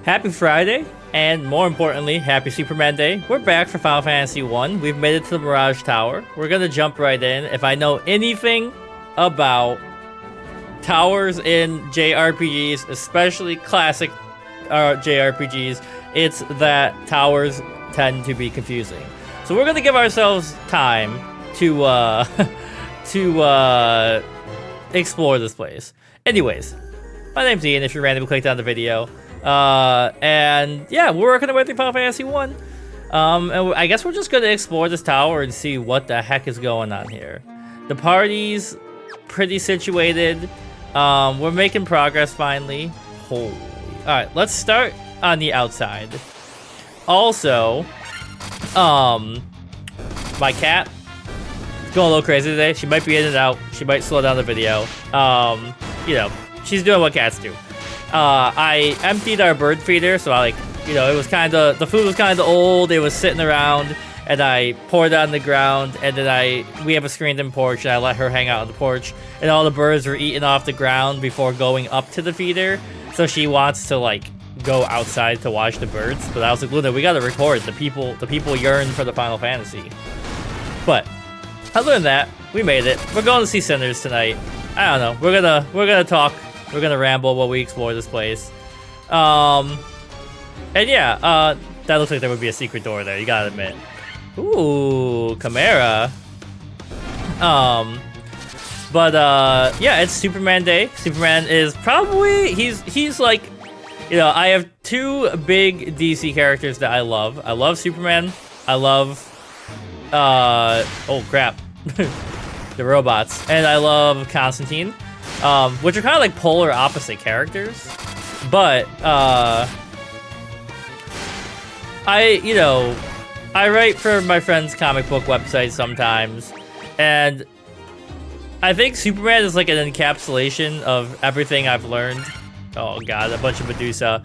Happy Friday, and more importantly, happy Superman Day. We're back for Final Fantasy 1. We've made it to the Mirage Tower. We're gonna jump right in. If I know anything about towers in JRPGs, especially classic JRPGs, it's that towers tend to be confusing. So we're gonna give ourselves time to explore this place. Anyways, my name's Ian if you randomly clicked on the video. And yeah, we're working our way through Final Fantasy 1. And I guess we're just gonna explore this tower and see what the heck is going on here. The party's pretty situated. We're making progress finally. Holy. Alright, let's start on the outside. Also, my cat is going a little crazy today. She might be in and out. She might slow down the video. You know, she's doing what cats do. I emptied our bird feeder, so it was the food was kinda old, it was sitting around, and I poured it on the ground, and then we have a screened-in porch, and I let her hang out on the porch, and all the birds were eating off the ground before going up to the feeder, so she wants to, go outside to watch the birds, but I was like, Luna, we gotta record, the people yearn for the Final Fantasy. But, other than that, we made it. We're going to see Sinners tonight. I don't know, we're gonna talk. We're gonna ramble while we explore this place. And yeah, that looks like there would be a secret door there, you gotta admit. Ooh, Chimera. Yeah, it's Superman Day. Superman is probably, he's like, I have two big DC characters that I love. I love Superman. I love, oh crap. The robots. And I love Constantine. Which are kind of like polar opposite characters, but I write for my friend's comic book website sometimes, and I think Superman is like an encapsulation of everything I've learned. Oh god, a bunch of Medusa.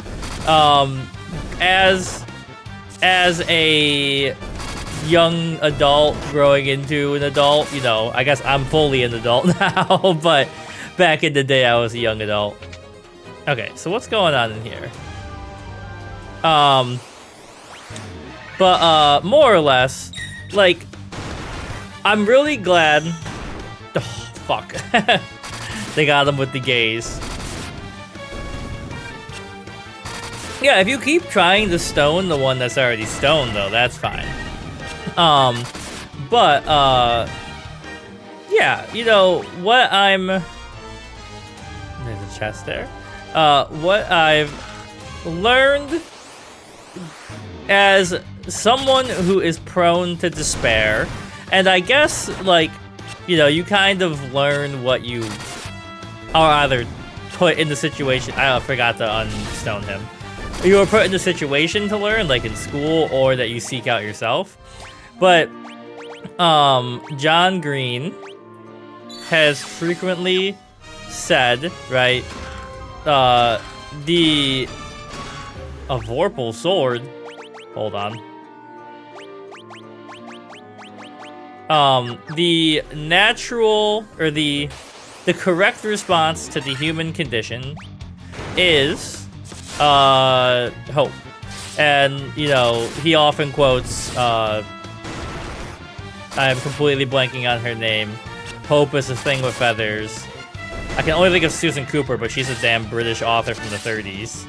As a young adult growing into an adult, I guess I'm fully an adult now, but back in the day, I was a young adult. Okay, so what's going on in here? More or less, I'm really glad. Oh, fuck. They got him with the gaze. Yeah, if you keep trying to stone the one that's already stoned, though, that's fine. Yeah, what I'm... There's a chest there. What I've learned as someone who is prone to despair, and I guess, you kind of learn what you are either put in the situation. I forgot to unstone him. You were put in the situation to learn, like in school, or that you seek out yourself. But, John Green has frequently said, right, a Vorpal sword, hold on, the natural, or the correct response to the human condition is, hope. And, he often quotes, I am completely blanking on her name, hope is a thing with feathers. I can only think of Susan Cooper, but she's a damn British author from the 30s.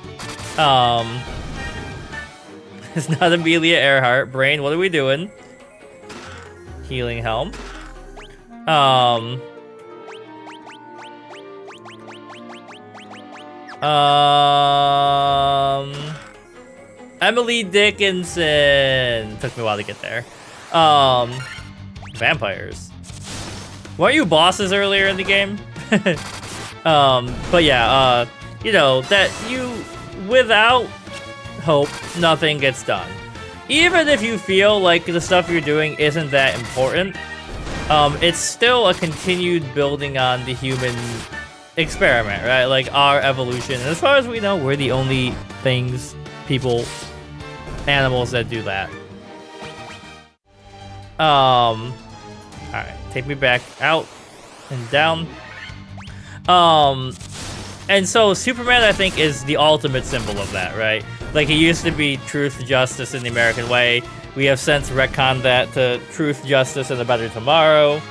It's not Amelia Earhart. Brain, what are we doing? Healing Helm. Emily Dickinson. Took me a while to get there. Vampires. Weren't you bosses earlier in the game? But yeah, that without hope, nothing gets done. Even if you feel like the stuff you're doing isn't that important, it's still a continued building on the human experiment, right? Like our evolution. And as far as we know, we're the only things, people, animals that do that. Alright, take me back out and down. And so Superman, I think, is the ultimate symbol of that, right? Like, he used to be Truth, Justice in the American Way. We have since retconned that to Truth, Justice, and a Better Tomorrow.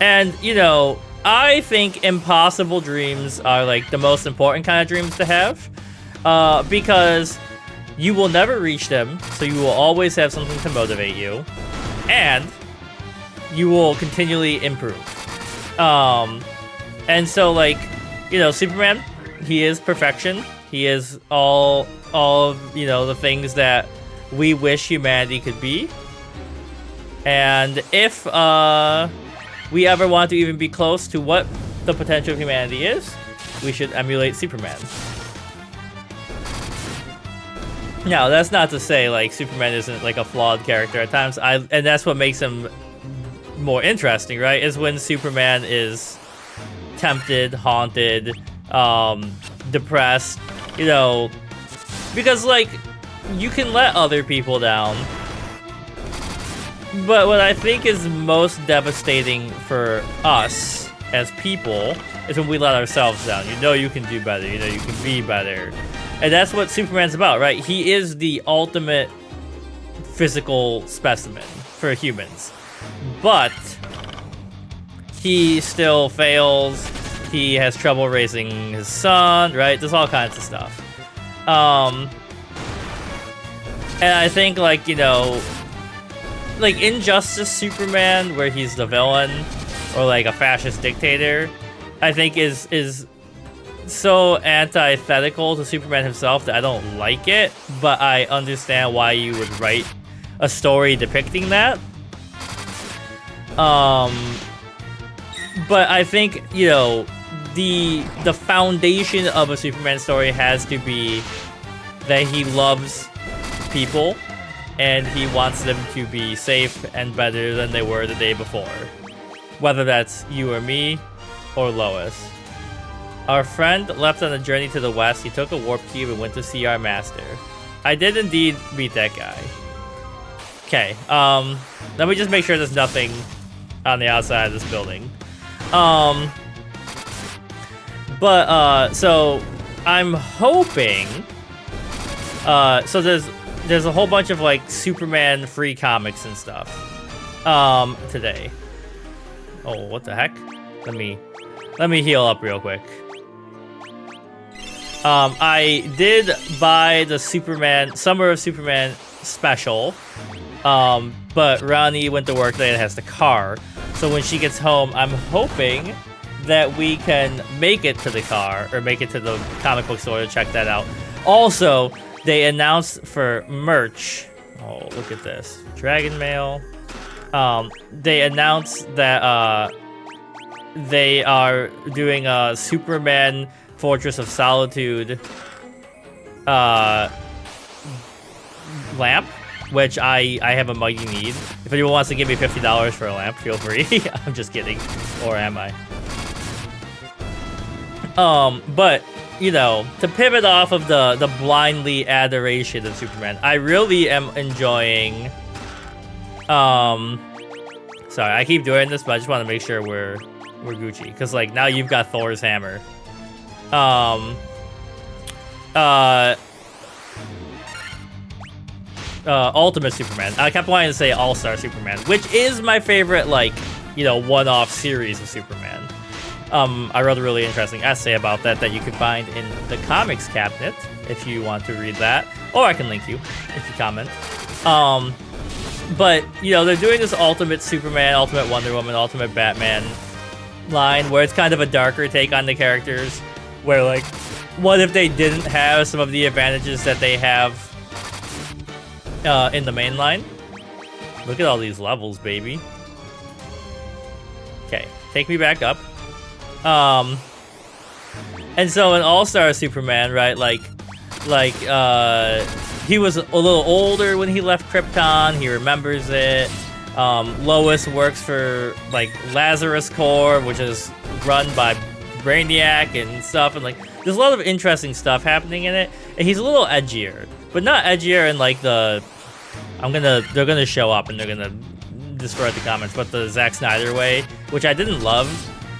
And, you know, I think impossible dreams are, like, the most important kind of dreams to have. Because you will never reach them, so you will always have something to motivate you. And you will continually improve. And so, like, you know, Superman, he is perfection. He is all of, you know, the things that we wish humanity could be. And if we ever want to even be close to what the potential of humanity is, we should emulate Superman. Now, that's not to say, like, Superman isn't, like, a flawed character at times. And that's what makes him more interesting, right? Is when Superman is tempted, haunted, depressed, you know, because, like, you can let other people down, but what I think is most devastating for us as people is when we let ourselves down. You know you can do better, you know you can be better, and that's what Superman's about, right? He is the ultimate physical specimen for humans, but he still fails. He has trouble raising his son, right? There's all kinds of stuff. And I think, like, you know, like Injustice Superman, where he's the villain, or like a fascist dictator, I think is so antithetical to Superman himself that I don't like it, but I understand why you would write a story depicting that. But I think, you know, the foundation of a Superman story has to be that he loves people and he wants them to be safe and better than they were the day before. Whether that's you or me or Lois. Our friend left on a journey to the west. He took a warp cube and went to see our master. I did indeed meet that guy. Okay, let me just make sure there's nothing on the outside of this building. So I'm hoping, so there's a whole bunch of, like, Superman free comics and stuff, today. Oh, what the heck? Let me heal up real quick. I did buy the Summer of Superman special, but Ronnie went to work today and has the car. So when she gets home, I'm hoping that we can make it to the car, or make it to the comic book store to check that out. Also, they announced for merch. Oh, look at this. Dragon Mail. They announced that they are doing a Superman Fortress of Solitude lamp, which I have a mighty need. If anyone wants to give me $50 for a lamp, feel free. I'm just kidding. Or am I? But, you know, to pivot off of the blindly adoration of Superman, I really am enjoying, sorry, I keep doing this, but I just want to make sure we're Gucci, because, like, now you've got Thor's hammer. Ultimate Superman. I kept wanting to say All-Star Superman, which is my favorite, like, you know, one-off series of Superman. I wrote a really interesting essay about that you can find in the comics cabinet if you want to read that, or I can link you if you comment. But, you know, they're doing this Ultimate Superman, Ultimate Wonder Woman, Ultimate Batman line where it's kind of a darker take on the characters, where, like, what if they didn't have some of the advantages that they have in the main line? Look at all these levels, baby. Okay, take me back up. And so in All-Star Superman, right, like, he was a little older when he left Krypton, he remembers it. Lois works for, like, Lazarus Corps, which is run by Brainiac and stuff, and, like, there's a lot of interesting stuff happening in it, and he's a little edgier, but not edgier in, like, they're gonna show up and they're gonna destroy the comments, but the Zack Snyder way, which I didn't love.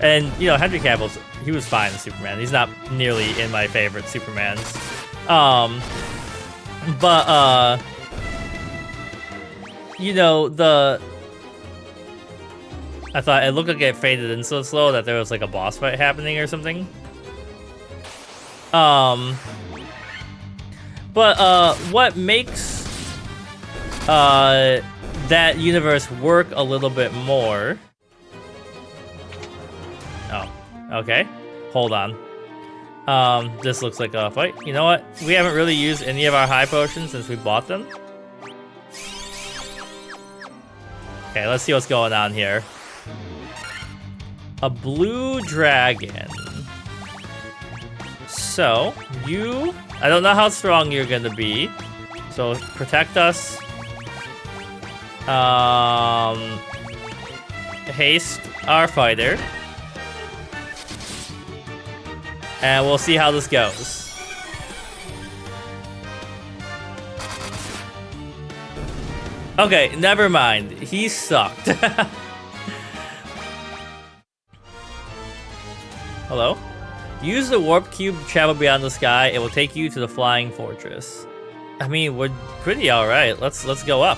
And, you know, Henry Cavill's he was fine in Superman. He's not nearly in my favorite Supermans. But you know, I thought it looked like it faded in so slow that there was like a boss fight happening or something. But what makes that universe work a little bit more? Oh, okay. Hold on. This looks like a fight. You know what? We haven't really used any of our high potions since we bought them. Okay, let's see what's going on here. A blue dragon. So, I don't know how strong you're gonna be. So, protect us. Haste our fighter. And we'll see how this goes. Okay, never mind. He sucked. Hello? Use the warp cube to travel beyond the sky. It will take you to the flying fortress. I mean, we're pretty alright. Let's go up.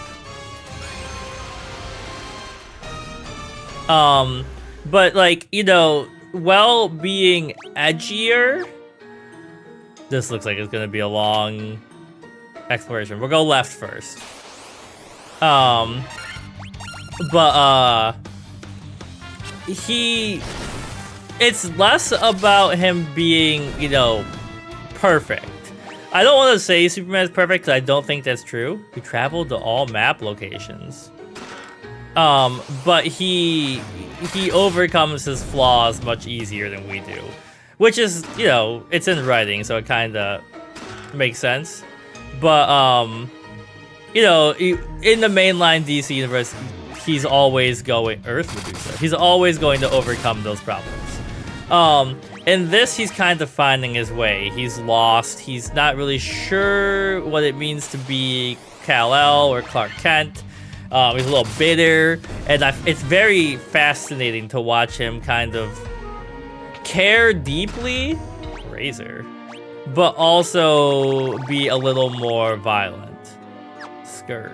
But like, you know, while being edgier, this looks like it's gonna be a long exploration. We'll go left first. It's less about him being, you know, perfect. I don't want to say Superman is perfect because I don't think that's true. We traveled to all map locations. But he overcomes his flaws much easier than we do. Which is, you know, it's in writing, so it kind of makes sense. But, you know, in the mainline DC universe, he's always going... Earth Medusa. He's always going to overcome those problems. In this, he's kind of finding his way. He's lost. He's not really sure what it means to be Kal-El or Clark Kent. He's a little bitter, and it's very fascinating to watch him kind of care deeply, Razor, but also be a little more violent. Scourge.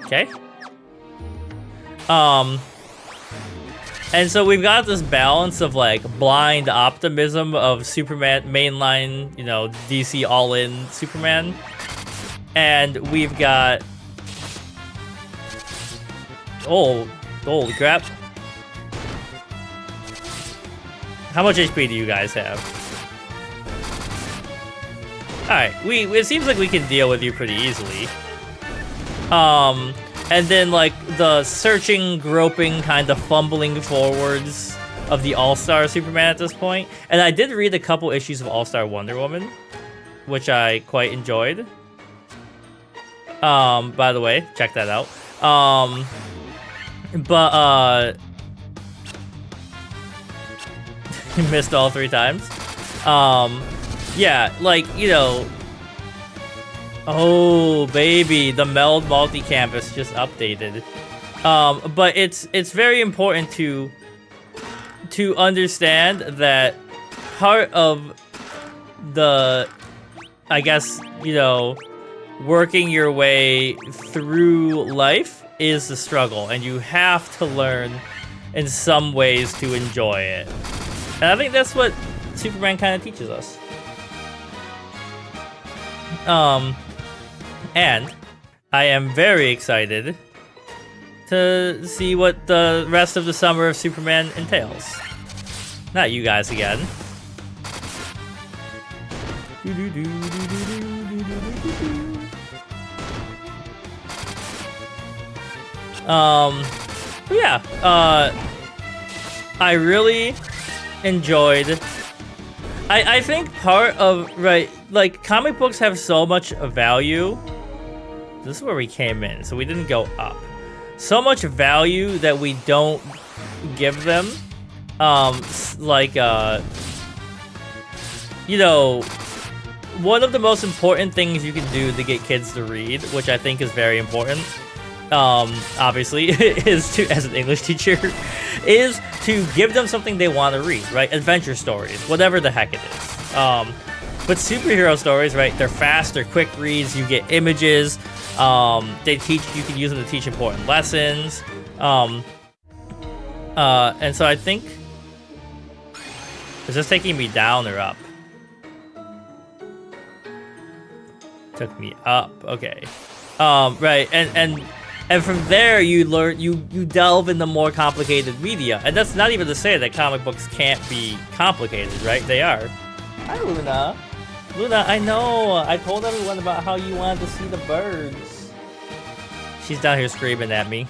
Okay. And so we've got this balance of like blind optimism of Superman mainline, you know, DC all-in Superman. And we've got... Oh, crap. How much HP do you guys have? Alright, it seems like we can deal with you pretty easily. And then, like, the searching, groping, kind of fumbling forwards of the All-Star Superman at this point. And I did read a couple issues of All-Star Wonder Woman, which I quite enjoyed. By the way, check that out. He missed all 3 times. Yeah, like, you know... Oh, baby, the Meld multi-campus just updated. But it's very important to understand that part of the, I guess, you know, working your way through life is the struggle, and you have to learn in some ways to enjoy it. And I think that's what Superman kind of teaches us. And I am very excited to see what the rest of the summer of Superman entails. Not you guys again. Yeah, I really enjoyed... I think part of, right, like, comic books have so much value. This is where we came in, so we didn't go up. So much value that we don't give them. You know, one of the most important things you can do to get kids to read, which I think is very important, obviously, is to, as an English teacher, is to give them something they want to read, right? Adventure stories, whatever the heck it is. But superhero stories, right? They're fast, they're quick reads. You get images. They teach. You can use them to teach important lessons. And so I think, is this taking me down or up? Took me up. Okay. Right. And from there you learn. You delve into more complicated media, and that's not even to say that comic books can't be complicated, right? They are. Hi, Luna. Luna, I know. I told everyone about how you wanted to see the birds. She's down here screaming at me.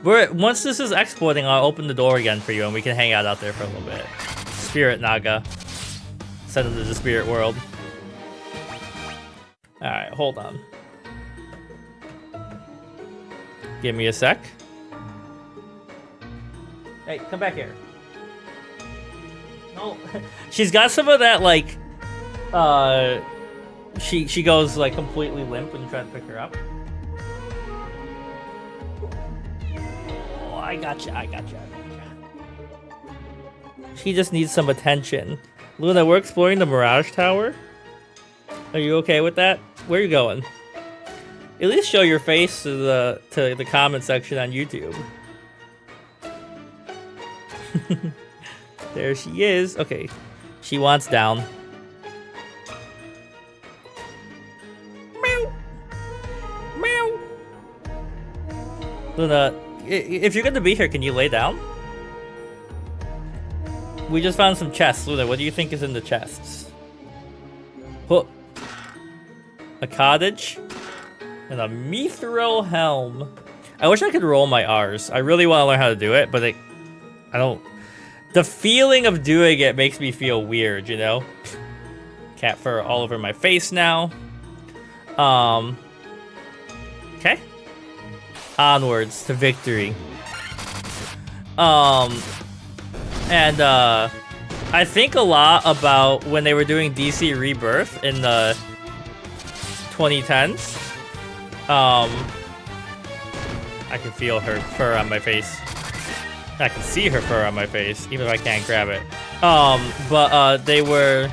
Once this is exporting, I'll open the door again for you, and we can hang out there for a little bit. Spirit Naga. Send him to the spirit world. Alright, hold on. Give me a sec. Hey, come back here. No. She's got some of that, like... She goes, like, completely limp when you try to pick her up. Oh, I gotcha. She just needs some attention. Luna, we're exploring the Mirage Tower. Are you okay with that? Where are you going? At least show your face to the comment section on YouTube. There she is. Okay. She wants down. Meow. Meow. Luna, if you're going to be here, can you lay down? We just found some chests. Luna, what do you think is in the chests? Oh. A cottage. And a mithril helm. I wish I could roll my R's. I really want to learn how to do it, but I don't... The feeling of doing it makes me feel weird, you know? Cat fur all over my face now. Okay. Onwards to victory. And I think a lot about when they were doing DC Rebirth in the 2010s. I can feel her fur on my face. I can see her fur on my face, even if I can't grab it. They were...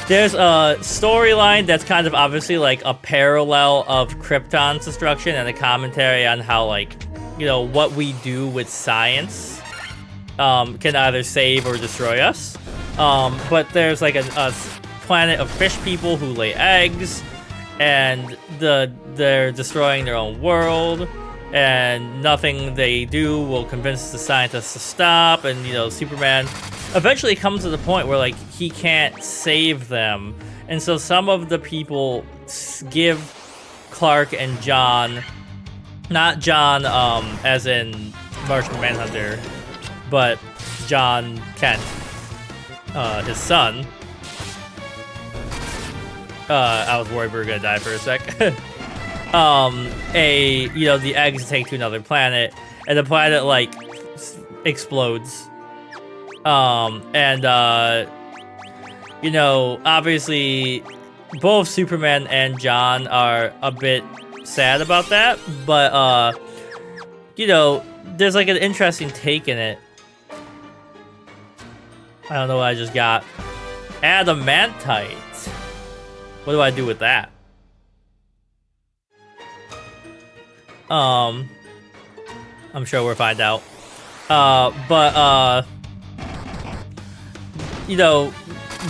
There's a storyline that's kind of obviously like a parallel of Krypton's destruction and a commentary on how, like, you know, what we do with science can either save or destroy us. But there's like a planet of fish people who lay eggs, and they're destroying their own world, and nothing they do will convince the scientists to stop. And, you know, Superman eventually comes to the point where, like, he can't save them, and so some of the people give Clark and John, not John as in Martian Manhunter, but John Kent, his son. I was worried we were gonna die for a sec. You know, the eggs take to another planet, and the planet, like, explodes. You know, obviously, both Superman and John are a bit sad about that, but, you know, there's, like, an interesting take in it. I don't know what I just got. Adamantite. What do I do with that? I'm sure we'll find out. You know,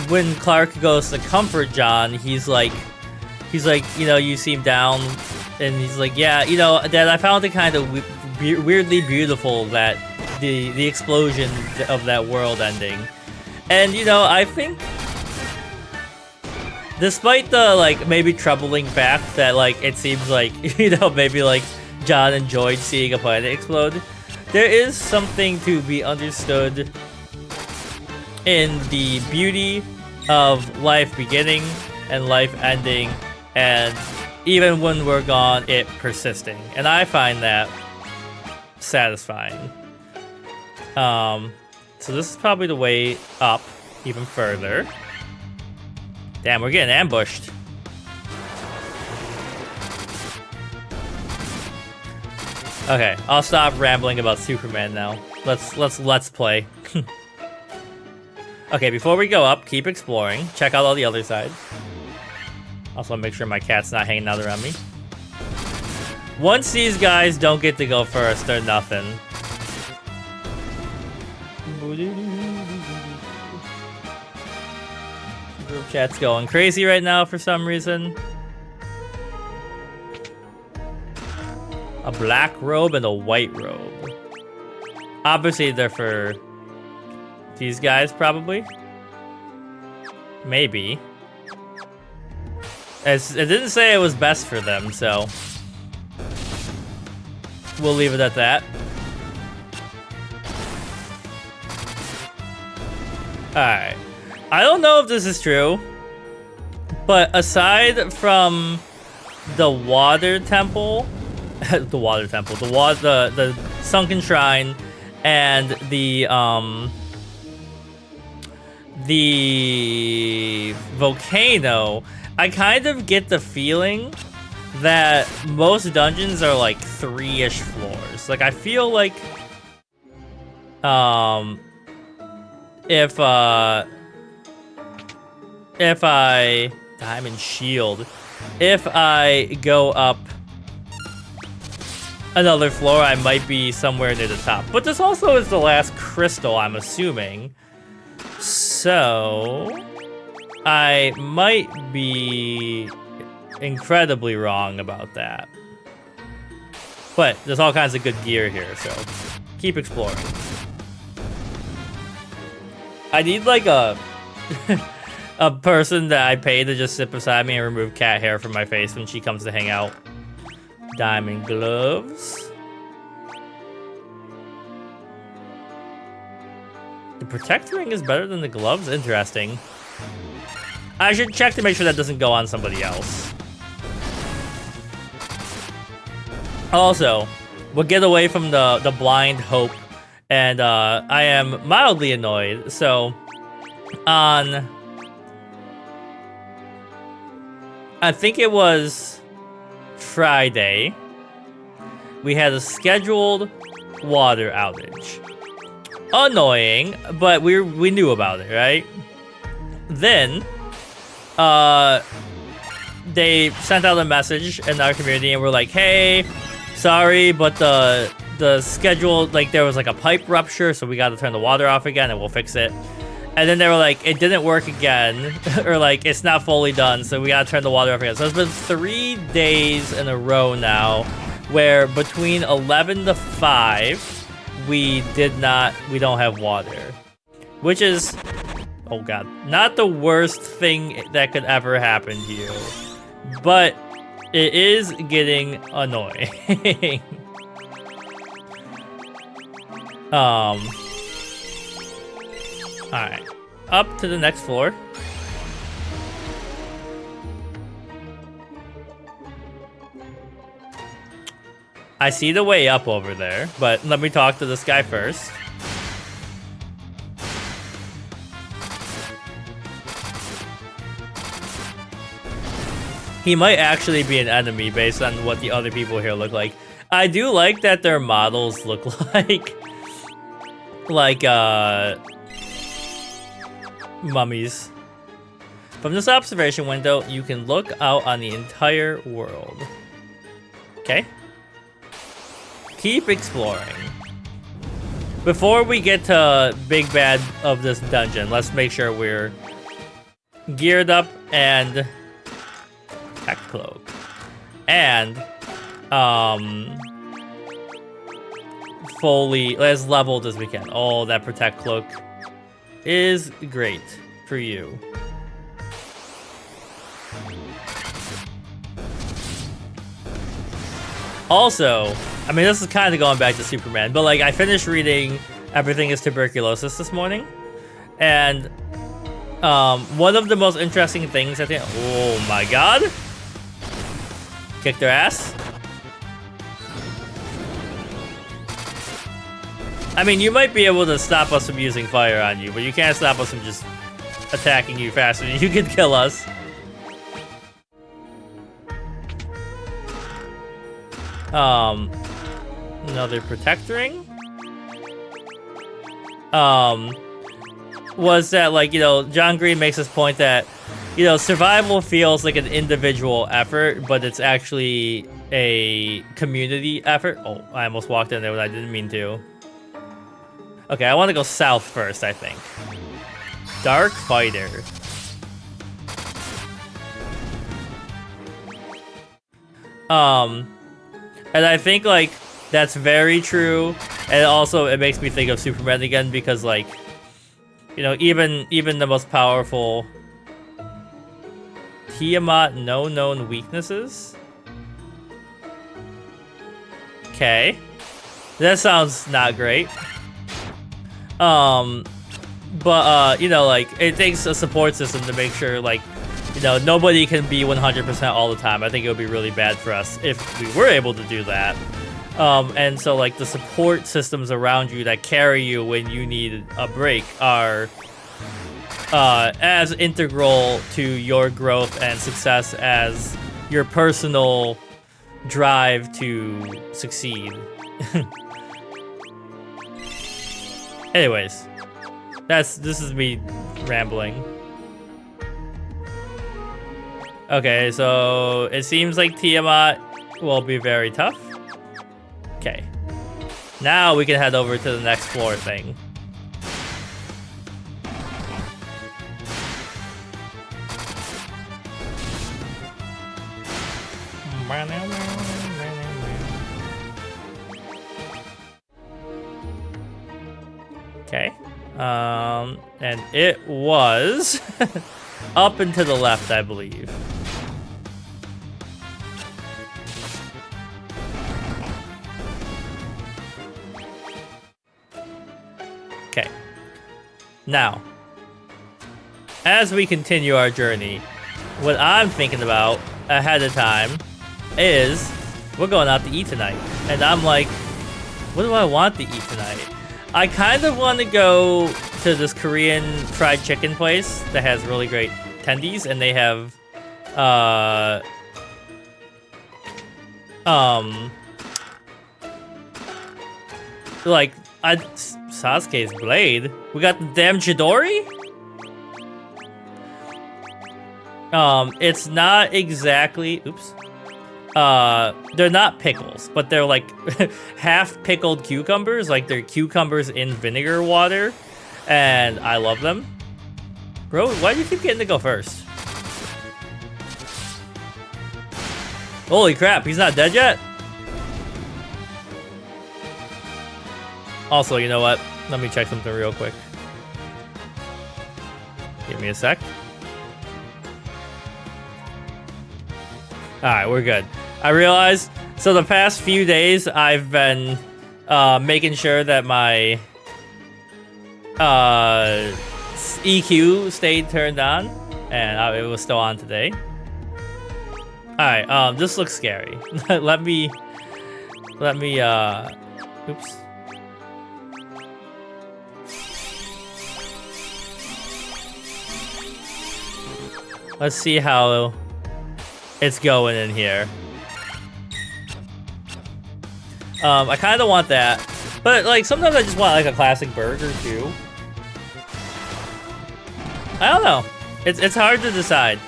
when Clark goes to comfort John, he's like, you know, you seem down, and he's like, yeah, you know, Dad, I found it kind of weirdly beautiful that the explosion of that world ending. And, you know, I think, despite the, like, maybe troubling fact that, like, it seems like, you know, maybe, like, John enjoyed seeing a planet explode, there is something to be understood in the beauty of life beginning and life ending, and even when we're gone, it persisting. And I find that satisfying. So this is probably the way up even further. Damn, we're getting ambushed. Okay, I'll stop rambling about Superman now. Let's play. Okay, before we go up, keep exploring. Check out all the other sides. Also, make sure my cat's not hanging out around me. Once these guys don't get to go first, they're nothing. Group chat's going crazy right now for some reason. A black robe and a white robe. Obviously, they're for these guys, probably. Maybe. It didn't say it was best for them, so we'll leave it at that. Alright. I don't know if this is true, but aside from the water temple, the sunken shrine, and the volcano, I kind of get the feeling that most dungeons are like 3-ish floors. Like, I feel like if I diamond shield, if I go up another floor, I might be somewhere near the top. But this also is the last crystal, I'm assuming. So I might be incredibly wrong about that. But there's all kinds of good gear here, so keep exploring. I need like a a person that I pay to just sit beside me and remove cat hair from my face when she comes to hang out. Diamond gloves. The protect ring is better than the gloves? Interesting. I should check to make sure that doesn't go on somebody else. Also, we'll get away from the blind hope, and I am mildly annoyed. So, on, I think it was Friday, we had a scheduled water outage. Annoying, but we knew about it, right? Then, they sent out a message in our community and were like, hey, sorry, but the schedule, like, there was like a pipe rupture, so we got to turn the water off again and we'll fix it. And then they were like, it didn't work again, or like, it's not fully done, so we got to turn the water off again. So it's been 3 days in a row now where between 11 to 5, we don't have water. Which is, oh god, not the worst thing that could ever happen to you. But it is getting annoying. Alright. Up to the next floor. I see the way up over there, but let me talk to this guy first. He might actually be an enemy based on what the other people here look like. I do like that their models look like mummies. From this observation window, you can look out on the entire world. Okay. Keep exploring. Before we get to big bad of this dungeon, let's make sure we're geared up and tech cloak. And fully as leveled as we can. Oh, that protect cloak is great for you. Also, I mean, this is kind of going back to Superman, but like, I finished reading Everything is Tuberculosis this morning, and one of the most interesting things I think, oh my god, kick their ass. I mean, you might be able to stop us from using fire on you, but you can't stop us from just attacking you faster than you can kill us. another protectoring. Was that, like, you know, John Green makes this point that, you know, survival feels like an individual effort, but it's actually a community effort. Oh, I almost walked in there when I didn't mean to. Okay, I want to go south first, I think. Dark Fighter. And I think, like, that's very true. And also, it makes me think of Superman again because, like, you know, even the most powerful Tiamat, no known weaknesses. Okay, that sounds not great. But you know, like, it takes a support system to make sure, like, you know, nobody can be 100% all the time. I think it would be really bad for us if we were able to do that. And so, like, the support systems around you that carry you when you need a break are as integral to your growth and success as your personal drive to succeed. Anyways, this is me rambling. Okay, so it seems like Tiamat will be very tough. Okay. Now we can head over to the next floor thing. Okay. And it was up and to the left, I believe. Okay. Now, as we continue our journey, what I'm thinking about ahead of time is we're going out to eat tonight. And I'm like, what do I want to eat tonight? I kind of want to go to this Korean fried chicken place that has really great tendies, and they have like Sasuke's blade. We got the damn Chidori? It's not exactly, oops. They're not pickles, but they're like half pickled cucumbers, like they're cucumbers in vinegar water, and I love them. Bro, why do you keep getting to go first? Holy crap, he's not dead yet? Also, you know what? Let me check something real quick. Give me a sec. Alright, we're good. I realized, so the past few days I've been making sure that my EQ stayed turned on, and it was still on today. Alright, this looks scary. let me, oops. Let's see how it's going in here. I kind of want that, but like sometimes I just want like a classic burger too. I don't know. It's hard to decide.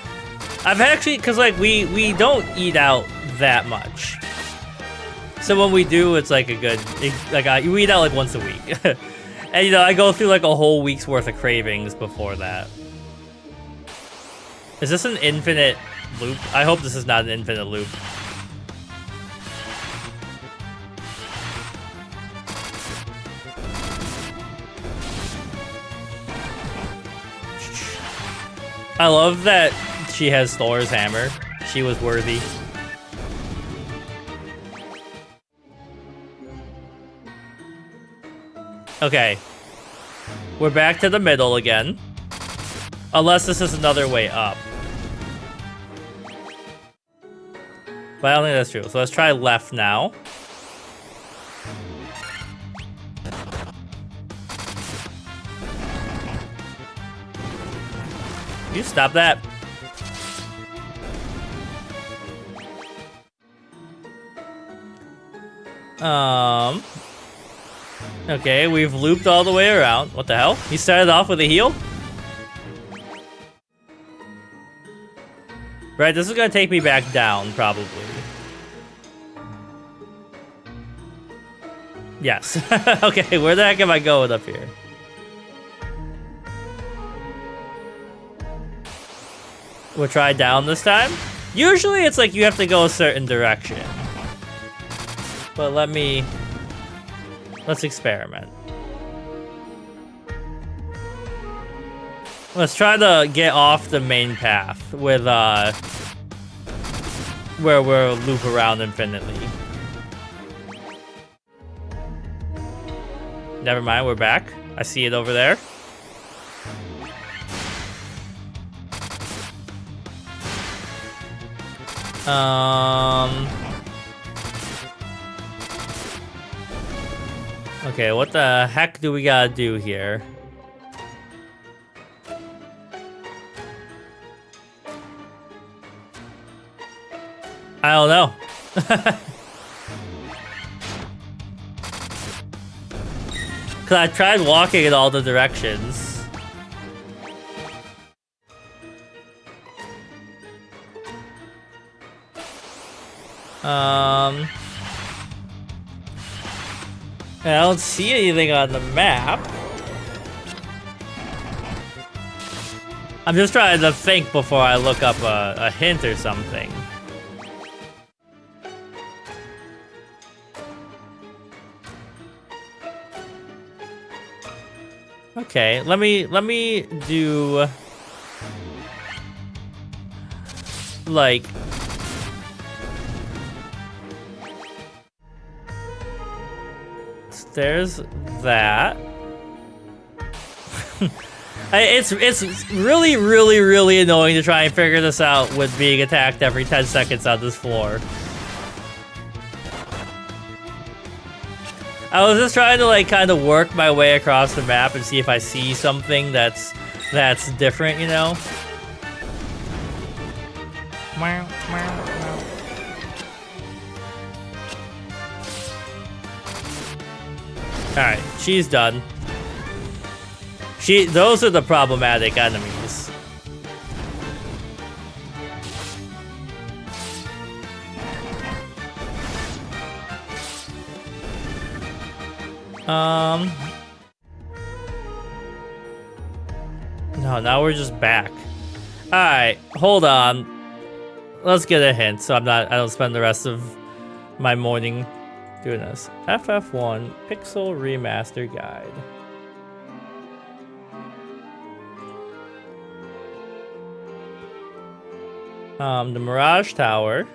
I've actually, cause like we don't eat out that much, so when we do, it's like a good we eat out like once a week, and you know I go through like a whole week's worth of cravings before that. Is this an infinite loop? I hope this is not an infinite loop. I love that she has Thor's hammer. She was worthy. Okay. We're back to the middle again. Unless this is another way up. But I don't think that's true. So let's try left now. You stop that. Okay, we've looped all the way around. What the hell? He started off with a heal? Right, this is gonna take me back down, probably. Yes. Okay, where the heck am I going up here? We'll try down this time. Usually it's like you have to go a certain direction. But let's experiment. Let's try to get off the main path with where we'll loop around infinitely. Never mind, we're back. I see it over there. Okay, what the heck do we gotta do here? I don't know. Cause I tried walking in all the directions. I don't see anything on the map. I'm just trying to think before I look up a hint or something. Okay, let me do like there's that. It's really annoying to try and figure this out with being attacked every 10 seconds on this floor. I was just trying to like kind of work my way across the map and see if I see something that's different, you know? Alright, she's done. Those are the problematic enemies. No, now we're just back. Alright, hold on. Let's get a hint so I don't spend the rest of my morning doing this. FF1 Pixel Remaster Guide. The Mirage Tower.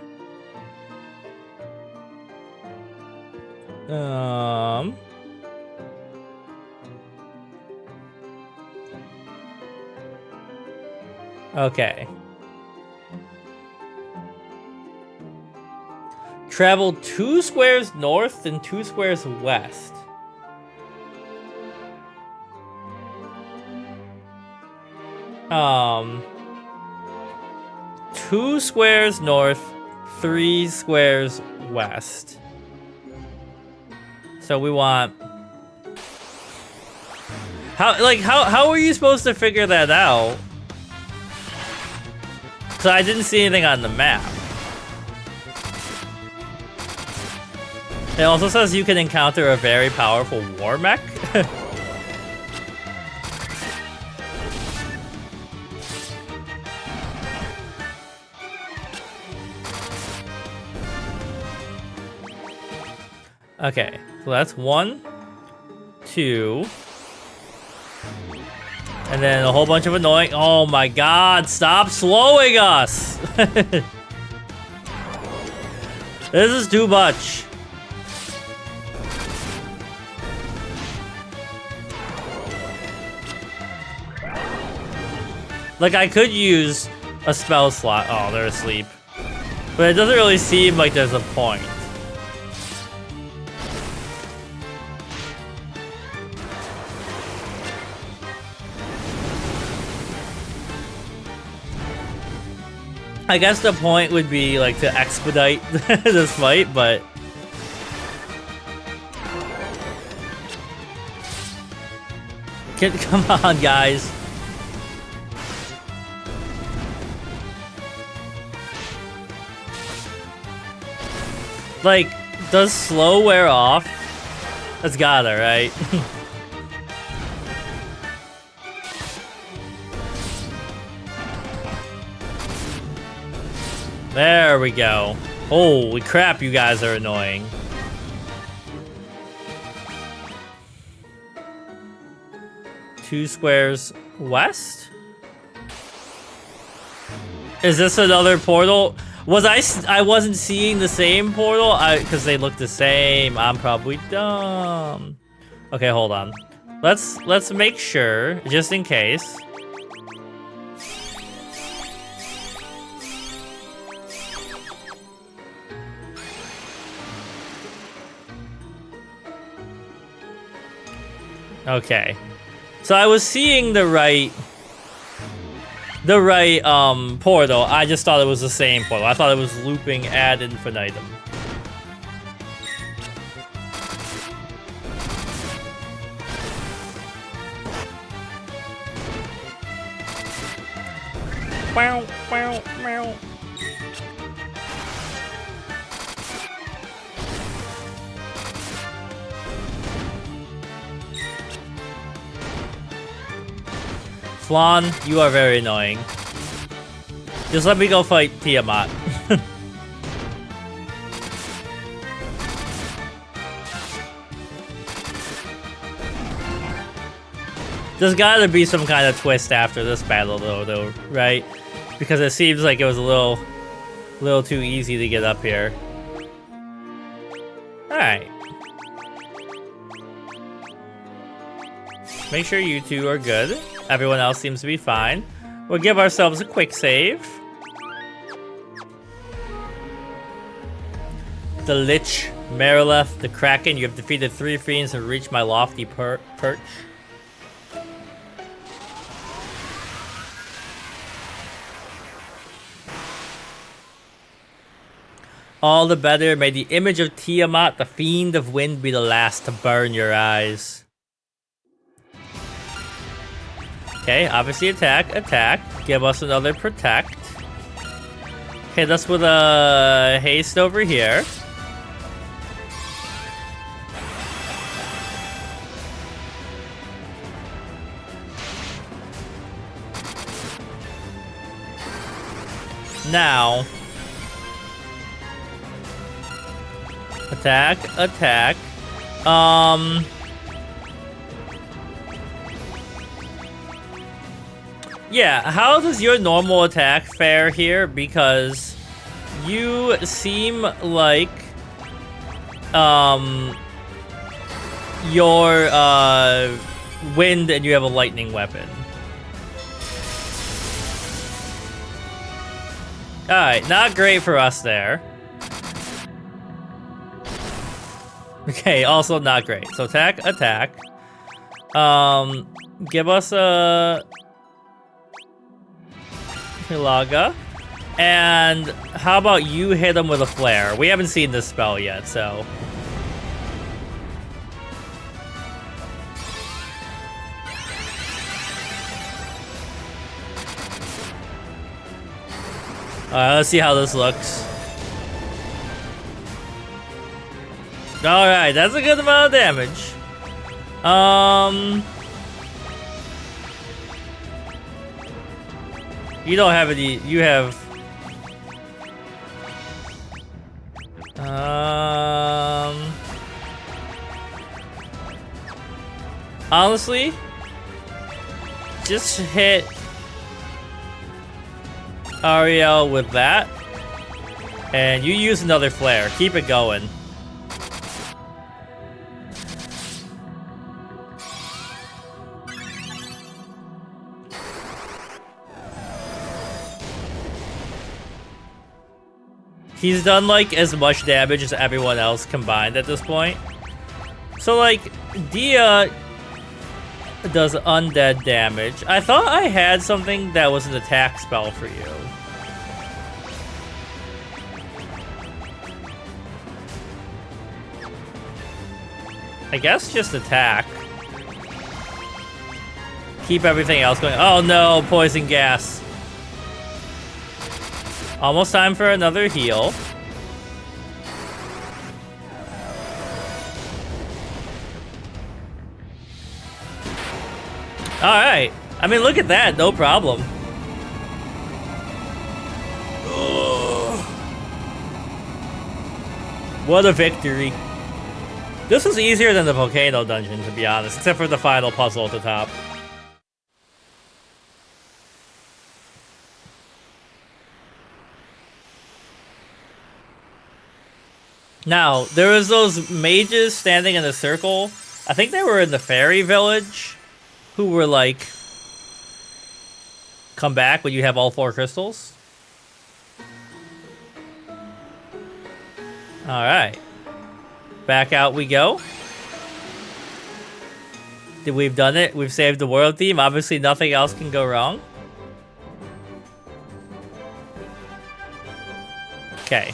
Okay. Travel 2 squares north and 2 squares west. Two squares north, 3 squares west. So we want... How are you supposed to figure that out? So I didn't see anything on the map. It also says you can encounter a very powerful war mech. Okay, so that's 1, 2. And then a whole bunch of annoying... Oh my god, stop slowing us! This is too much. Like, I could use a spell slot. Oh, they're asleep. But it doesn't really seem like there's a point. I guess the point would be, like, to expedite this fight, but... Come on, guys. Like, does slow wear off? That's gotta, right? There we go. Holy crap, you guys are annoying. Two squares west? Is this another portal? Was I wasn't seeing the same portal? Because they look the same. I'm probably dumb. Okay, hold on. Let's make sure, just in case. Okay. So I was seeing the right portal. I just thought it was the same portal. I thought it was looping ad infinitum. Wow, wow, wow. Flan, you are very annoying. Just let me go fight Tiamat. There's gotta be some kind of twist after this battle though, right? Because it seems like it was a little too easy to get up here. Alright. Make sure you two are good. Everyone else seems to be fine. We'll give ourselves a quick save. The Lich, Marileth, the Kraken. You have defeated 3 fiends and reached my lofty perch. All the better. May the image of Tiamat, the fiend of wind, be the last to burn your eyes. Okay, obviously attack. Give us another protect. Hit us with a haste over here. Now, attack. Yeah, how does your normal attack fare here? Because you seem like your wind and you have a lightning weapon. Alright, not great for us there. Okay, also not great. So attack. Give us a Hilaga. And how about you hit him with a flare? We haven't seen this spell yet, so. Alright, let's see how this looks. Alright, that's a good amount of damage. You don't have any, you have... Honestly, just hit Ariel with that. And you use another flare. Keep it going. He's done, like, as much damage as everyone else combined at this point. So, like, Dia does undead damage. I thought I had something that was an attack spell for you. I guess just attack. keep everything else going. Oh no, poison gas. Almost time for another heal. All right. I mean, look at that. No problem. What a victory. This was easier than the volcano dungeon, to be honest, except for the final puzzle at the top. Now, there was those mages standing in a circle. I think they were in the fairy village, who were like, come back when you have all 4 crystals. Alright. Back out we go. We've done it. We've saved the world theme. Obviously, nothing else can go wrong. Okay.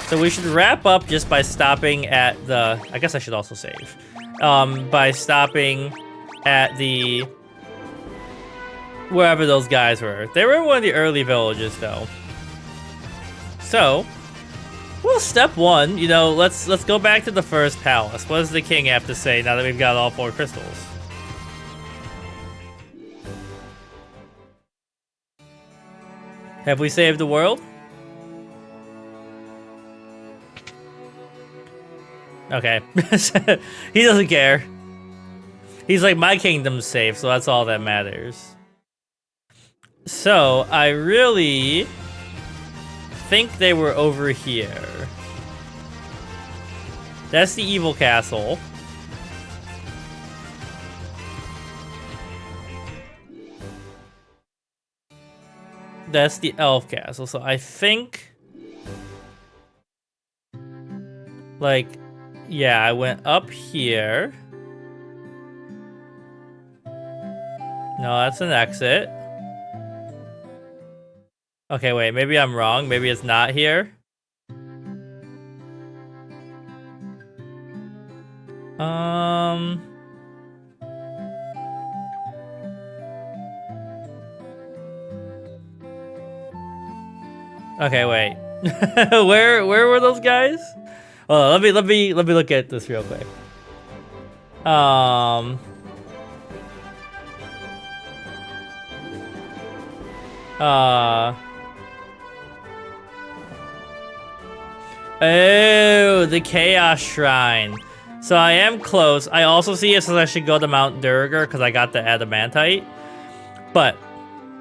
So we should wrap up just by stopping at the... I guess I should also save. By stopping at the... wherever those guys were. They were in one of the early villages, though. So... well, step 1, you know, let's go back to the first palace. What does the king have to say now that we've got all 4 crystals? Have we saved the world? Okay. He doesn't care. He's like, my kingdom's safe, so that's all that matters. So, I really think they were over here. That's the evil castle. That's the elf castle. So I think... like... yeah, I went up here. No, that's an exit. Okay, wait, maybe I'm wrong. Maybe it's not here. Okay, wait. Where were those guys? Well, let me look at this real quick. Oh, the Chaos Shrine. So I am close. I also see it says I should go to Mount Durgar because I got the adamantite. But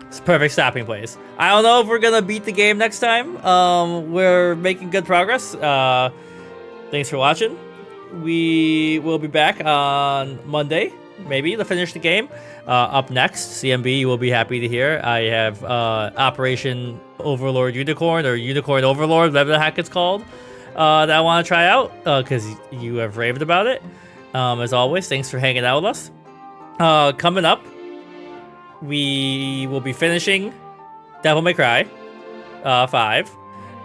it's a perfect stopping place. I don't know if we're gonna beat the game next time. We're making good progress. Thanks for watching. We will be back on Monday, maybe, to finish the game. Up next, CMB, you will be happy to hear, I have Operation Overlord Unicorn, or Unicorn Overlord, whatever the heck it's called, that I want to try out, because you have raved about it. As always, thanks for hanging out with us. Coming up, we will be finishing Devil May Cry 5.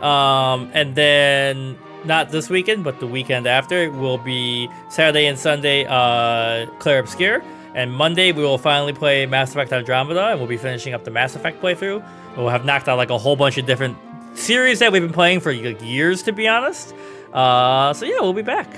And then... not this weekend, but the weekend after, it will be Saturday and Sunday, Clair Obscur. And Monday, we will finally play Mass Effect Andromeda, and we'll be finishing up the Mass Effect playthrough. We'll have knocked out like a whole bunch of different series that we've been playing for like, years, to be honest. So yeah, we'll be back.